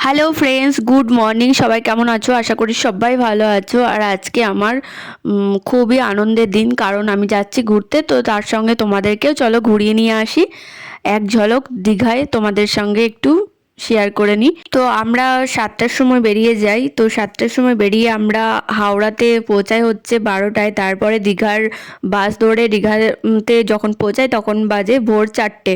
Hello friends, good morning. সবাই কেমন আছো? আশা করি সবাই ভালো আছো। আর আজকে আমার খুবই আনন্দের দিন, কারণ আমি যাচ্ছি ঘুরতে। তো তার সঙ্গে তোমাদেরকেও চলো ঘুরিয়ে নিয়ে আসি। এক ঝলক দীঘায় তোমাদের সঙ্গে একটু শেয়ার করে নিই। তো আমরা 7টার সময় বেরিয়ে যাই। তো 7টার সময় বেরিয়ে আমরা হাওড়াতে পৌঁছাই হচ্ছে 12টায়। তারপরে দীঘার বাস ধরে দীঘাতে যখন পৌঁছাই তখন বাজে ভোর 4টে।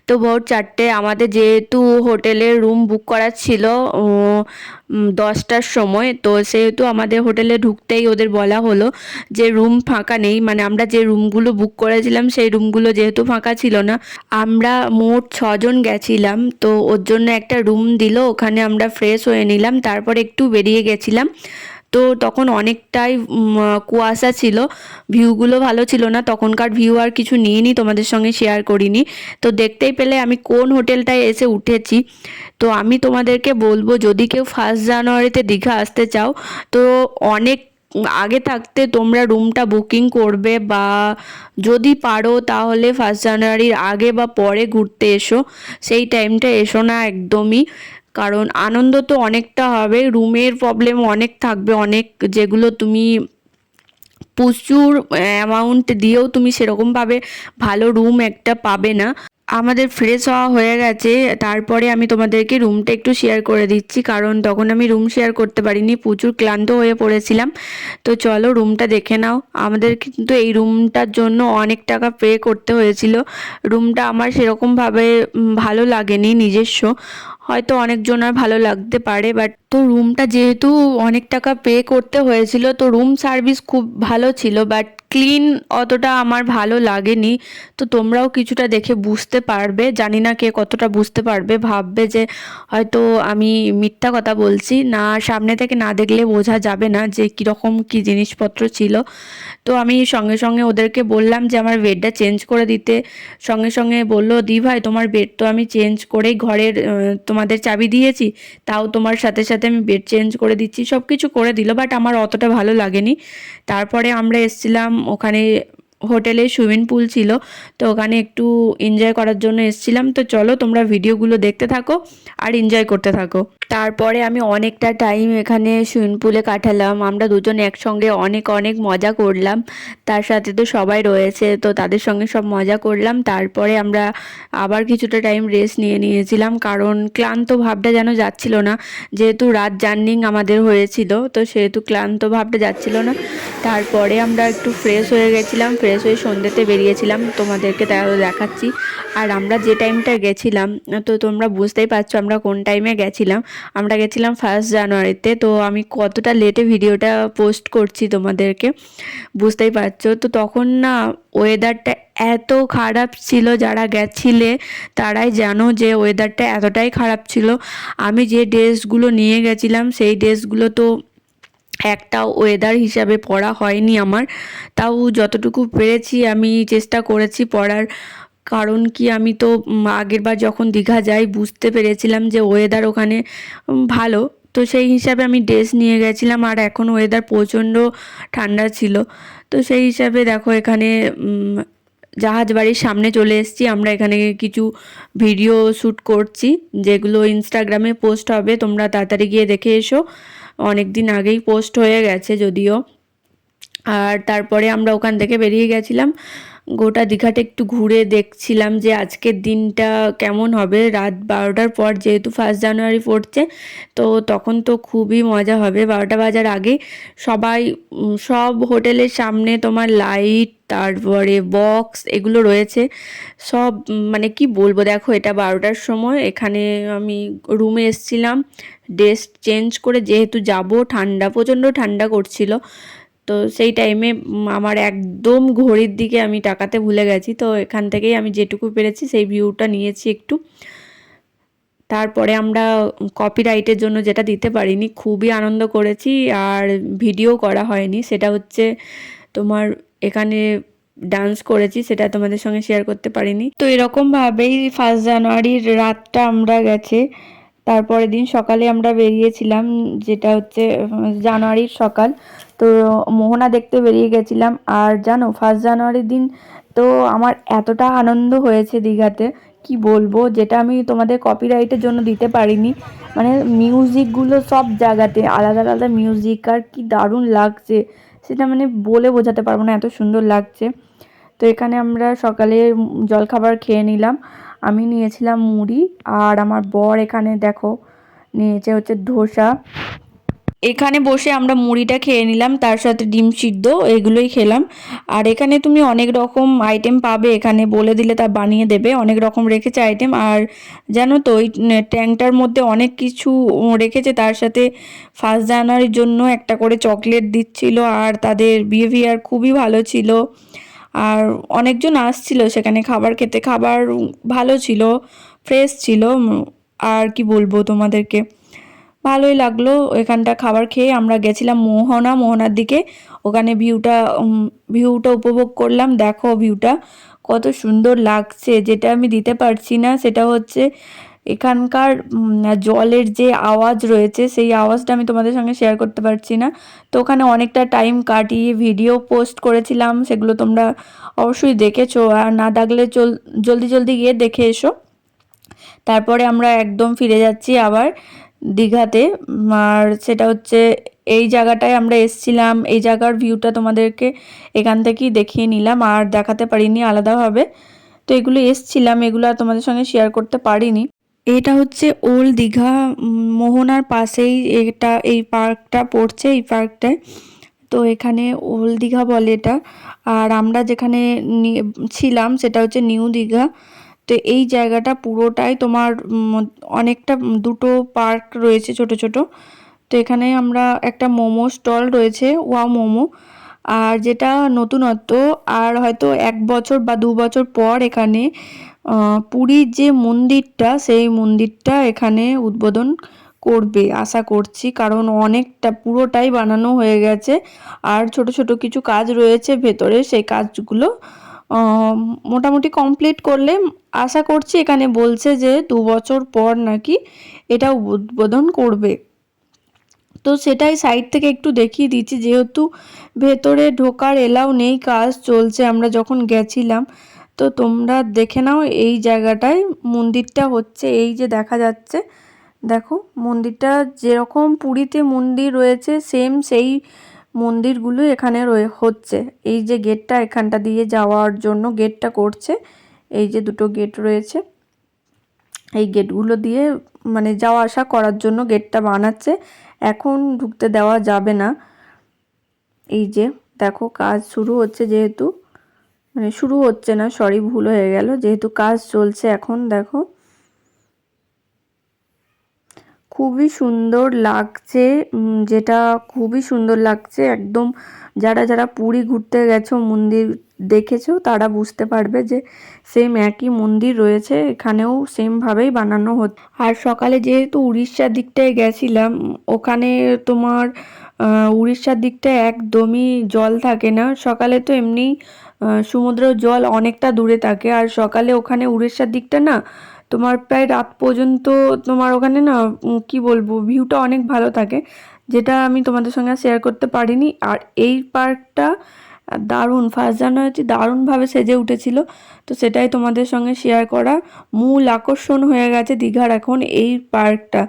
তো ভোর 4টে আমাদের যেহেতু হোটেলের রুম বুক করা ছিল 10টার সময়, তো সেহেতু আমাদের হোটেলে ঢুকতেই ওদের বলা হলো যে রুম ফাঁকা নেই। মানে আমরা যে রুমগুলো বুক করেছিলাম সেই রুমগুলো যেহেতু ফাঁকা ছিল না, আমরা মোট 6জন গেছিলাম। তো ওর জন্য একটা রুম দিল, ওখানে আমরা ফ্রেশ হয়ে নিলাম, তারপরে একটু বেরিয়ে গেছিলাম। তো তখন অনেকটাই কুয়াশা ছিল, ভিউগুলো ভালো ছিল না। তখনকার ভিউ আর কিছু নিইনি, তোমাদের সঙ্গে শেয়ার করিনি। তো দেখতেই পেলে আমি কোন হোটেলটায় এসে উঠেছি। তো আমি তোমাদেরকে বলবো, যদি কেউ 1 জানুয়ারিতে দীঘা আসতে চাও তো অনেক আগে থাকতে তোমরা রুমটা বুকিং করবে, বা যদি পারো তাহলে 1 জানুয়ারির আগে বা পরে ঘুরতে এসো। সেই টাইমটা এসো না একদমই, কারণ আনন্দ তো অনেকটা হবে, রুমের প্রবলেম অনেক থাকবে, অনেক যেগুলো তুমি প্রচুর অ্যামাউন্ট দিয়েও তুমি সেরকমভাবে ভালো রুম একটা পাবে না। আমাদের ফ্রেশ হওয়া হয়ে গেছে, তারপরে আমি তোমাদেরকে রুমটা একটু শেয়ার করে দিচ্ছি, কারণ তখন আমি রুম শেয়ার করতে পারিনি, প্রচুর ক্লান্ত হয়ে পড়েছিলাম। তো চলো রুমটা দেখে নাও। আমাদের কিন্তু এই রুমটার জন্য অনেক টাকা পে করতে হয়েছিল। রুমটা আমার সেরকমভাবে ভালো লাগেনি নিজস্ব, হয়তো অনেকজনের ভালো লাগতে পারে, বাট তো রুমটা যেহেতু অনেক টাকা পে করতে হয়েছিল, তো রুম সার্ভিস খুব ভালো ছিল, বাট ক্লিন অতটা আমার ভালো লাগেনি। তো তোমরাও কিছুটা দেখে বুঝতে পারবে, জানি না কে কতটা বুঝতে পারবে, ভাববে যে হয়তো আমি মিথ্যা কথা বলছি। না, সামনে থেকে না দেখলে বোঝা যাবে না যে কীরকম কী জিনিসপত্র ছিল। তো আমি সঙ্গে সঙ্গে ওদেরকে বললাম যে আমার বেডটা চেঞ্জ করে দিতে। সঙ্গে সঙ্গে বললো, দি ভাই তোমার বেড তো আমি চেঞ্জ করেই ঘরের তোমাদের চাবি দিয়েছি, তাও তোমার সাথে সাথে আমি বেড চেঞ্জ করে দিচ্ছি। সব কিছু করে দিল, বাট আমার অতটা ভালো লাগেনি। তারপরে আমরা এসছিলাম ওখানে, হোটেলে সুইমিং পুল ছিল, তো ওখানে একটু এনজয় করার জন্য এসছিলাম। তো চলো তোমরা ভিডিওগুলো দেখতে থাকো আর এনজয় করতে থাকো। তারপরে আমি অনেকটা টাইম এখানে সুইমিং পুলে কাটালাম, আমরা দুজন একসঙ্গে অনেক অনেক মজা করলাম। তার সাথে তো সবাই রয়েছে, তো তাদের সঙ্গে সব মজা করলাম। তারপরে আমরা আবার কিছুটা টাইম রেস্ট নিয়েছিলাম, কারণ ক্লান্ত ভাবটা যেন যাচ্ছিল না, যেহেতু রাত জার্নি আমাদের হয়েছিল, তো সেহেতু ক্লান্ত ভাবটা যাচ্ছিল না। তারপরে আমরা একটু ফ্রেশ হয়ে গেছিলাম, ফ্রেশ হয়ে সন্ধ্যেতে বেরিয়েছিলাম, তোমাদেরকে দেখাচ্ছি। আর আমরা যে টাইমটা গেছিলাম, তো তোমরা বুঝতেই পারছো আমরা কোন টাইমে গেছিলাম। আমরা গেছিলাম 1 জানুয়ারিতে। তো আমি কতটা লেটে ভিডিওটা পোস্ট করছি তোমাদেরকে বুঝতেই পারছো। তো তখন না ওয়েদারটা এত খারাপ ছিল, যারা গেছিলে তারাই জানো যে ওয়েদারটা এতটাই খারাপ ছিল। আমি যে ড্রেসগুলো নিয়ে গেছিলাম সেই ড্রেসগুলো তো একটাও ওয়েদার হিসাবে পরা হয়নি আমার, তাও যতটুকু পেরেছি আমি চেষ্টা করেছি পরার। কারণ কি, আমি তো আগের বার যখন দীঘা যাই বুঝতে পেরেছিলাম যে ওয়েদার ওখানে ভালো, তো সেই হিসাবে আমি ড্রেস নিয়ে গেছিলাম। আর এখন ওয়েদার প্রচণ্ড ঠান্ডা ছিল। তো সেই হিসাবে দেখো এখানে জাহাজ বাড়ির সামনে চলে এসেছি। আমরা এখানে কিছু ভিডিও শ্যুট করছি, যেগুলো ইনস্টাগ্রামে পোস্ট হবে, তোমরা তাড়াতাড়ি গিয়ে দেখে এসো। অনেক দিন আগেই পোস্ট হয়ে গেছে যদিও। আর তারপরে আমরা ওখান থেকে বেরিয়ে গেছিলাম, গোটা দীঘাটা একটু ঘুরে দেখছিলাম যে আজকের দিনটা কেমন হবে। রাত 12টার পর যেহেতু 1 জানুয়ারি পড়ছে, তো তখন তো খুবই মজা হবে। 12টা বাজার আগে সবাই সব হোটেলের সামনে তোমার লাইট, তারপরে বক্স এগুলো রয়েছে সব। মানে কি বলবো, দেখো এটা 12টার সময় এখানে আমি রুমে এসছিলাম ড্রেস চেঞ্জ করে, যেহেতু যাব, ঠান্ডা প্রচণ্ড ঠান্ডা করছিল। তো সেই টাইমে আমার একদম ঘড়ির দিকে আমি তাকাতে ভুলে গেছি। তো এখান থেকেই আমি যেটুকু পেরেছি সেই ভিউটা নিয়েছি একটু। তারপরে আমরা কপিরাইটের জন্য যেটা দিতে পারিনি, খুবই আনন্দ করেছি। আর ভিডিও করা হয়নি, সেটা হচ্ছে তোমার এখানে ডান্স করেছি, সেটা তোমাদের সঙ্গে শেয়ার করতে পারিনি। তো এরকমভাবেই 1 জানুয়ারির রাতটা আমরা গেছে। তারপরের দিন সকালে আমরা বেরিয়েছিলাম, যেটা হচ্ছে জানুয়ারির সকাল। তো মোহনা দেখতে বেরিয়ে গেছিলাম। আর জানো 1 জানুয়ারির দিন তো আমার এতটা আনন্দ হয়েছে দীঘাতে, কি বলবো, যেটা আমি তোমাদের কপিরাইটের জন্য দিতে পারিনি। মানে মিউজিকগুলো সব জায়গাতে আলাদা আলাদা মিউজিক, আর কি দারুণ লাগছে সেটা মানে বলে বোঝাতে পারবো না, এত সুন্দর লাগছে। তো এখানে আমরা সকালে জলখাবার খেয়ে নিলাম। আমি নিয়েছিলাম মুড়ি, আর আমার বর এখানে দেখো নিয়েছে হচ্ছে ধোসা। এখানে বসে আমরা মুড়িটা খেয়ে নিলাম, তার সাথে ডিম সিদ্ধ, এগুলোই খেলাম। আর এখানে তুমি অনেক রকম আইটেম পাবে, এখানে বলে দিলে তা বানিয়ে দেবে, অনেক রকম রেখেছে আইটেম। আর জানো তো ওই ট্যাঙ্কটার মধ্যে অনেক কিছু রেখেছে, তার সাথে ফার্স্ট জানুয়ারির জন্য একটা করে চকলেট দিচ্ছিল, আর তাদের বিহেভিয়ার খুবই ভালো ছিল। আর অনেকজন আসছিল সেখানে খাবার খেতে, খাবার ভালো ছিল, ফ্রেশ ছিল। আর কি বলবো তোমাদেরকে, ভালোই লাগলো। এখানটা খাবার খেয়ে আমরা গেছিলাম মোহনার দিকে, ওখানে ভিউটা উপভোগ করলাম। দেখো ভিউটা কত সুন্দর লাগছে। যেটা আমি দিতে পারছি না সেটা হচ্ছে এখানকার জলের যে আওয়াজ রয়েছে, সেই আওয়াজটা আমি তোমাদের সঙ্গে শেয়ার করতে পারছি না। তো ওখানে অনেকটা টাইম কাটিয়ে ভিডিও পোস্ট করেছিলাম, সেগুলো তোমরা অবশ্যই দেখেছো, আর না দেখলে জলদি জলদি গিয়ে দেখে এসো। তারপরে আমরা একদম ফিরে যাচ্ছি আবার দীঘাতে। আর সেটা হচ্ছে এই জায়গাটায় আমরা এসছিলাম, এই জায়গার ভিউটা তোমাদেরকে এখান থেকেই দেখিয়ে নিলাম, আর দেখাতে পারিনি আলাদাভাবে। তো এগুলো এসছিলাম, এগুলো আর তোমাদের সঙ্গে শেয়ার করতে পারিনি। এটা হচ্ছে ওল্ড দীঘা, মোহনার পাশেই এটা, এই পার্কটা পড়ছে, এই পার্কটায়। তো এখানে ওল্ড দীঘা বলে এটা। আর আমরা যেখানে ছিলাম সেটা হচ্ছে নিউ দীঘা। তো এই জায়গাটা পুরোটাই তোমার অনেকটা দুটো পার্ক রয়েছে ছোট ছোট। তো এখানে আমরা একটা মোমো স্টল রয়েছে, ওয়াও মোমো। আর যেটা নতুনত্ব, আর হয়তো 1 বছর বা 2 বছর পর এখানে পুরীর যে মন্দিরটা, সেই মন্দিরটা এখানে উদ্বোধন করবে আশা করছি, কারণ অনেকটা পুরোটাই বানানো হয়ে গেছে। আর ছোট ছোট কিছু কাজ রয়েছে ভেতরে, সেই কাজগুলো মোটামুটি কমপ্লিট করলে আশা করছি, এখানে বলছে যে 2 বছর পর নাকি এটা উদ্বোধন করবে। তো সেটাই সাইড থেকে একটু দেখিয়ে দিচ্ছি, যেহেতু ভেতরে ঢোকার এলাও নেই, কাজ চলছে আমরা যখন গেছিলাম। তো তোমরা দেখে নাও এই জায়গাটায় মন্দিরটা হচ্ছে, এই যে দেখা যাচ্ছে, দেখো মন্দিরটা যেরকম পুরীতে মন্দির রয়েছে সেম সেই মন্দিরগুলো এখানে হচ্ছে। এই যে গেটটা, এখানটা দিয়ে যাওয়ার জন্য গেটটা করছে, এই যে দুটো গেট রয়েছে, এই গেটগুলো দিয়ে মানে যাওয়া আসা করার জন্য গেটটা বানাচ্ছে, এখন ঢুকতে দেওয়া যাবে না। এই যে দেখো কাজ শুরু হচ্ছে, যেহেতু মানে শুরু হচ্ছে না, সরি ভুল হয়ে গেল, যেহেতু কাজ চলছে এখন। দেখো খুবই সুন্দর লাগছে, যেটা খুবই সুন্দর লাগছে একদম। যারা যারা পুরী ঘুরতে গেছো, মন্দির দেখেছো, তারা বুঝতে পারবে যে সেম একই মন্দির রয়েছে এখানেও, সেমভাবেই বানানো হচ্ছে। আর সকালে যেহেতু উড়িষ্যার দিকটায় গেছিলাম, ওখানে তোমার উড়িষ্যার দিকটায় একদমই জল থাকে না সকালে। তো এমনি সমুদ্র জল অনেকটা দূরে থাকে, আর সকালে ওখানে উড়িষ্যার দিকটা না তোমার প্রায় রাত পর্যন্ত তোমার ওখানে না কি বলবো, ভিউটা অনেক ভালো থাকে, যেটা আমি তোমাদের সঙ্গে শেয়ার করতে পারিনি। আর এই পার্কটা দারুণ, ফার্স্ট জানুয়ারি দারুণভাবে সেজে উঠেছিল। তো সেটাই তোমাদের সঙ্গে শেয়ার করা। মূল আকর্ষণ হয়ে গেছে দীঘার এখন এই পার্কটা,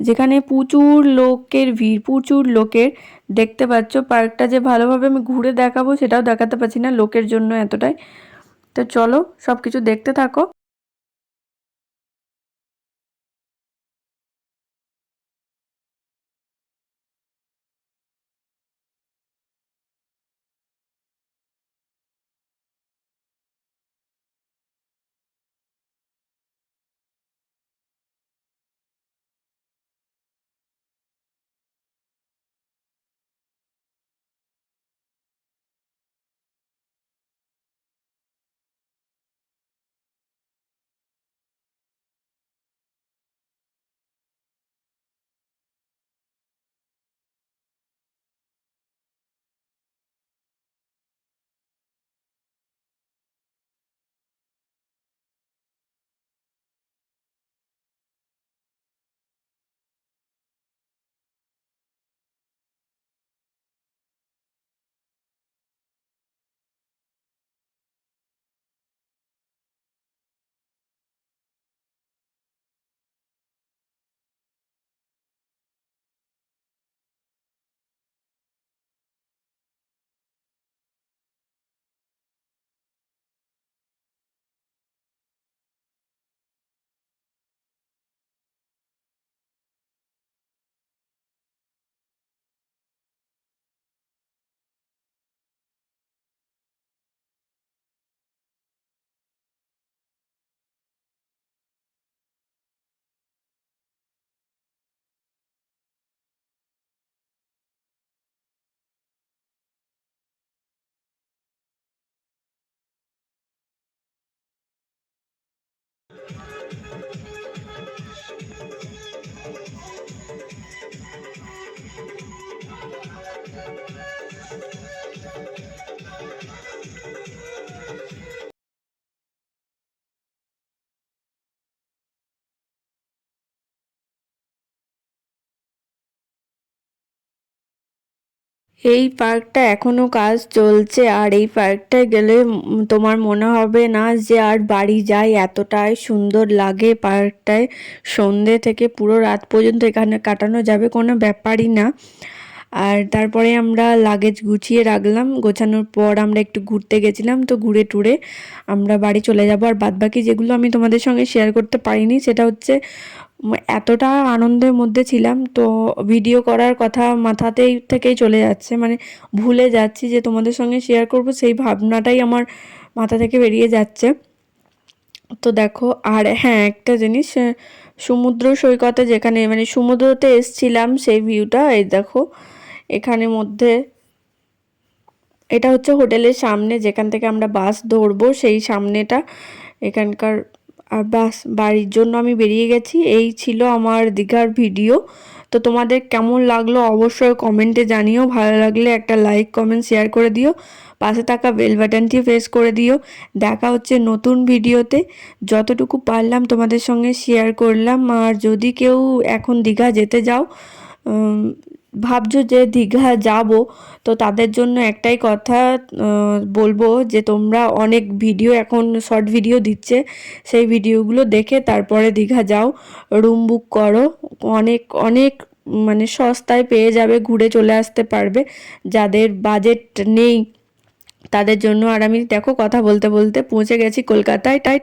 যেখানে প্রচুর লোকের ভিড়, প্রচুর লোকের। দেখতে পাচ্ছ পার্কটা যে ভালোভাবে আমি ঘুরে দেখাবো সেটাও দেখাতে পারছি না, লোকের জন্য এতটাই। তো চলো সব কিছু দেখতে থাকো। এই পার্কটা এখনো কাজ চলছে, আর এই পার্কটায় গেলে তোমার মনে হবে না যে আর বাড়ি যাই, এতটাই সুন্দর লাগে পার্কটায়। সন্ধে থেকে পুরো রাত পর্যন্ত এখানে কাটানো যাবে, কোনো ব্যাপারই না। আর তারপরে আমরা লাগেজ গুছিয়ে রাখলাম, গোছানোর পর আমরা একটু ঘুরতে গেছিলাম, তো ঘুরে টুরে আমরা বাড়ি চলে যাব। আর বাদবাকি যেগুলো আমি তোমাদের সঙ্গে শেয়ার করতে পারিনি সেটা হচ্ছে এতটা আনন্দের মধ্যে ছিলাম, তো ভিডিও করার কথা মাথাতেই থেকেই চলে যাচ্ছে, মানে ভুলে যাচ্ছি যে তোমাদের সঙ্গে শেয়ার করব, সেই ভাবনাটাই আমার মাথা থেকে বেরিয়ে যাচ্ছে। তো দেখো, আর হ্যাঁ একটা জিনিস, সমুদ্র সৈকতে যেখানে মানে সমুদ্রতে এসছিলাম সেই ভিউটা এই দেখো এখানে মধ্যে। এটা হচ্ছে হোটেলের সামনে, যেখান থেকে আমরা বাস ধরবো সেই সামনেটা এখানকার। আর বাস বাড়ির জন্য আমি বেরিয়ে গেছি। এই ছিল আমার দীঘার ভিডিও। তো তোমাদের কেমন লাগলো অবশ্যই কমেন্টে জানিও, ভালো লাগলে একটা লাইক কমেন্ট শেয়ার করে দিও, পাশে থাকা বেল বাটনটি প্রেস করে দিও। দেখা হচ্ছে নতুন ভিডিওতে, যতটুকু পারলাম তোমাদের সঙ্গে শেয়ার করলাম। আর যদি কেউ এখন দীঘা যেতে যাও, ভাবছো যে দীঘা যাব, তো তাদের জন্য একটাই কথা বলবো যে তোমরা অনেক ভিডিও এখন শর্ট ভিডিও দিচ্ছে, সেই ভিডিওগুলো দেখে তারপরে দীঘা যাও, রুম বুক করো, অনেক অনেক মানে সস্তায় পেয়ে যাবে, ঘুরে চলে আসতে পারবে যাদের বাজেট নেই তাদের জন্য। আর আমি দেখো কথা বলতে বলতে পৌঁছে গেছি কলকাতায়। তাই